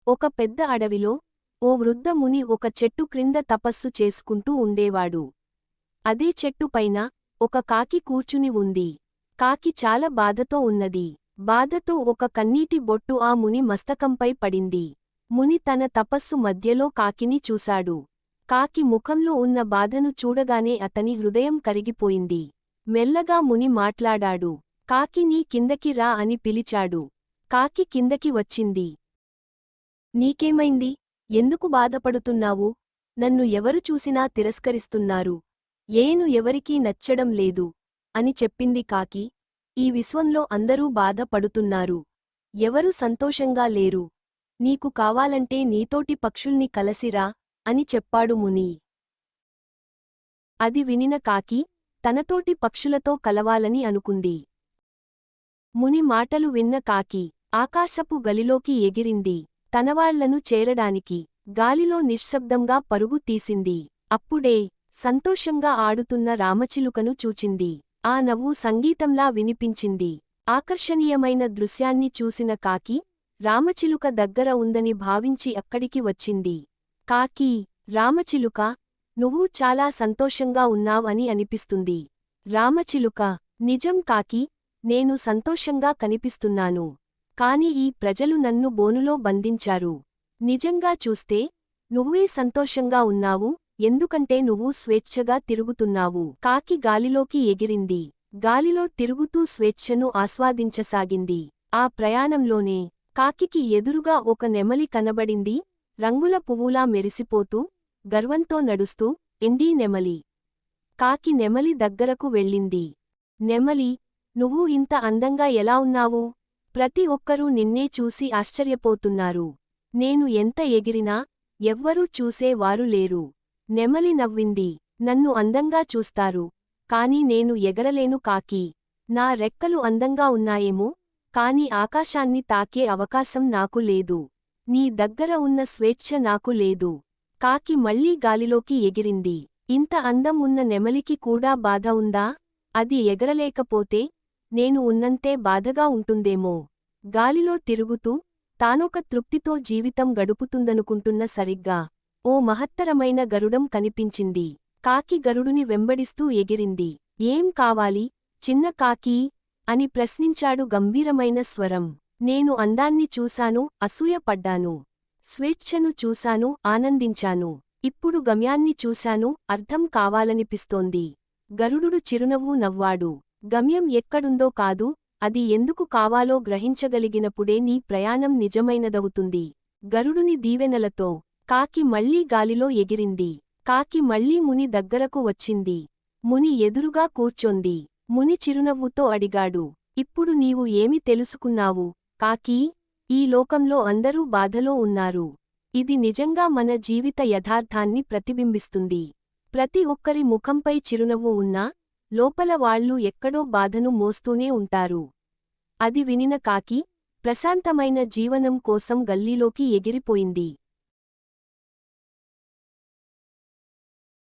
ఒక పెద్ద అడవిలో ఓ వృద్ధ ముని ఒక చెట్టు క్రింద తపస్సు చేసుకుంటూ ఉండేవాడు. అదే చెట్టు పైన ఒక కాకి కూర్చుని ఉంది. కాకి చాలా బాధతో ఉన్నది. బాధతో ఒక కన్నీటి బొట్టు ఆ ముని మస్తకంపై పడింది. ముని తన తపస్సు మధ్యలో కాకిని చూశాడు. కాకి ముఖంలో ఉన్న బాధను చూడగానే అతని హృదయం కరిగిపోయింది. మెల్లగా ముని మాట్లాడాడు. కాకి నీ కిందకి రా అని పిలిచాడు. కాకి కిందకి వచ్చింది. నీకేమైంది? ఎందుకు బాధపడుతున్నావు? నన్ను ఎవరు చూసినా తిరస్కరిస్తున్నారు. నేను ఎవరికీ నచ్చడం లేదు అని చెప్పింది కాకి. ఈ విశ్వంలో అందరూ బాధ పడుతున్నారు. ఎవరూ సంతోషంగా లేరు. నీకు కావాలంటే నీతోటి పక్షుల్ని కలసిరా అని చెప్పాడు ముని. అది వినిన కాకి తనతోటి పక్షులతో కలవాలని అనుకుంది. ముని మాటలు విన్న కాకి ఆకాశపు గలిలోకి ఎగిరింది. తనవాళ్లను చేరడానికి గాలిలో నిశ్శబ్దంగా పరుగు తీసింది. అప్పుడే సంతోషంగా ఆడుతున్న రామచిలుకను చూచింది. ఆ నవ్వు సంగీతంలా వినిపించింది. ఆకర్షణీయమైన దృశ్యాన్ని చూసిన కాకి రామచిలుక దగ్గర ఉందని భావించి అక్కడికి వచ్చింది. కాకి, రామచిలుక, నువ్వు చాలా సంతోషంగా ఉన్నావ్ అని అనిపిస్తుంది. రామచిలుక, నిజం కాకి, నేను సంతోషంగా కనిపిస్తున్నాను. కాని ఈ ప్రజలు నన్ను బోనులో బంధించారు. నిజంగా చూస్తే నువ్వే సంతోషంగా ఉన్నావు, ఎందుకంటే నువ్వు స్వేచ్ఛగా తిరుగుతున్నావు. కాకి గాలిలోకి ఎగిరింది. గాలిలో తిరుగుతూ స్వేచ్ఛను ఆస్వాదించసాగింది. ఆ ప్రయాణంలోనే కాకికి ఎదురుగా ఒక నెమలి కనబడింది. రంగుల పువ్వులా మెరిసిపోతూ, గర్వంతో నడుస్తూ ఎండీ నెమలి. కాకి నెమలి దగ్గరకు వెళ్ళింది. నెమలి, నువ్వు ఇంత అందంగా ఎలా ఉన్నావు? ప్రతి ఒక్కరూ నిన్నే చూసి ఆశ్చర్యపోతున్నారు. నేను ఎంత ఎగిరినా ఎవ్వరూ చూసేవారు లేరు. నెమలి నవ్వింది. నన్ను అందంగా చూస్తారు, కాని నేను ఎగరలేను కాకి. నా రెక్కలు అందంగా ఉన్నాయేమో, కాని ఆకాశాన్ని తాకే అవకాశం నాకు లేదు. నీ దగ్గర ఉన్న స్వేచ్ఛ నాకు లేదు. కాకి మళ్లీ గాలిలోకి ఎగిరింది. ఇంత అందం ఉన్న నెమలికి కూడా బాధ ఉందా? అది ఎగరలేకపోతే నేను ఉన్నంతే బాధగా ఉంటుందేమో. గాలిలో తిరుగుతూ తానొక తృప్తితో జీవితం గడుపుతుందనుకుంటున్న సరిగ్గా ఓ మహత్తరమైన గరుడం కనిపించింది. కాకి గరుడుని వెంబడిస్తూ ఎగిరింది. ఏం కావాలి, చిన్న కాకీ? అని ప్రశ్నించాడు గంభీరమైన స్వరం. నేను అందాన్ని చూశాను, అసూయపడ్డాను. స్వేచ్ఛను చూశాను, ఆనందించాను. ఇప్పుడు గమ్యాన్ని చూశాను, అర్థం కావాలనిపిస్తోంది. గరుడు చిరునవ్వు నవ్వాడు. గమ్యం ఎక్కడుందో కాదు, అది ఎందుకు కావాలో గ్రహించగలిగినప్పుడే నీ ప్రయాణం నిజమైనదవుతుంది. గరుడుని దీవెనలతో కాకి మళ్లీ గాలిలో ఎగిరింది. కాకి మళ్లీ ముని దగ్గరకు వచ్చింది. ముని ఎదురుగా కూర్చొంది. ముని చిరునవ్వుతో అడిగాడు. ఇప్పుడు నీవు ఏమి తెలుసుకున్నావు, కాకీ? ఈ లోకంలో అందరూ బాధలో ఉన్నారు. ఇది నిజంగా మన జీవిత యథార్థాన్ని ప్రతిబింబిస్తుంది. ప్రతి ఒక్కరి ముఖంపై చిరునవ్వు ఉన్నా లోపల వాళ్ళు ఎక్కడో బాధను మోస్తూనే ఉంటారు. అది వినిన కాకి ప్రశాంతమైన జీవనం కోసం గల్లీలోకి ఎగిరిపోయింది.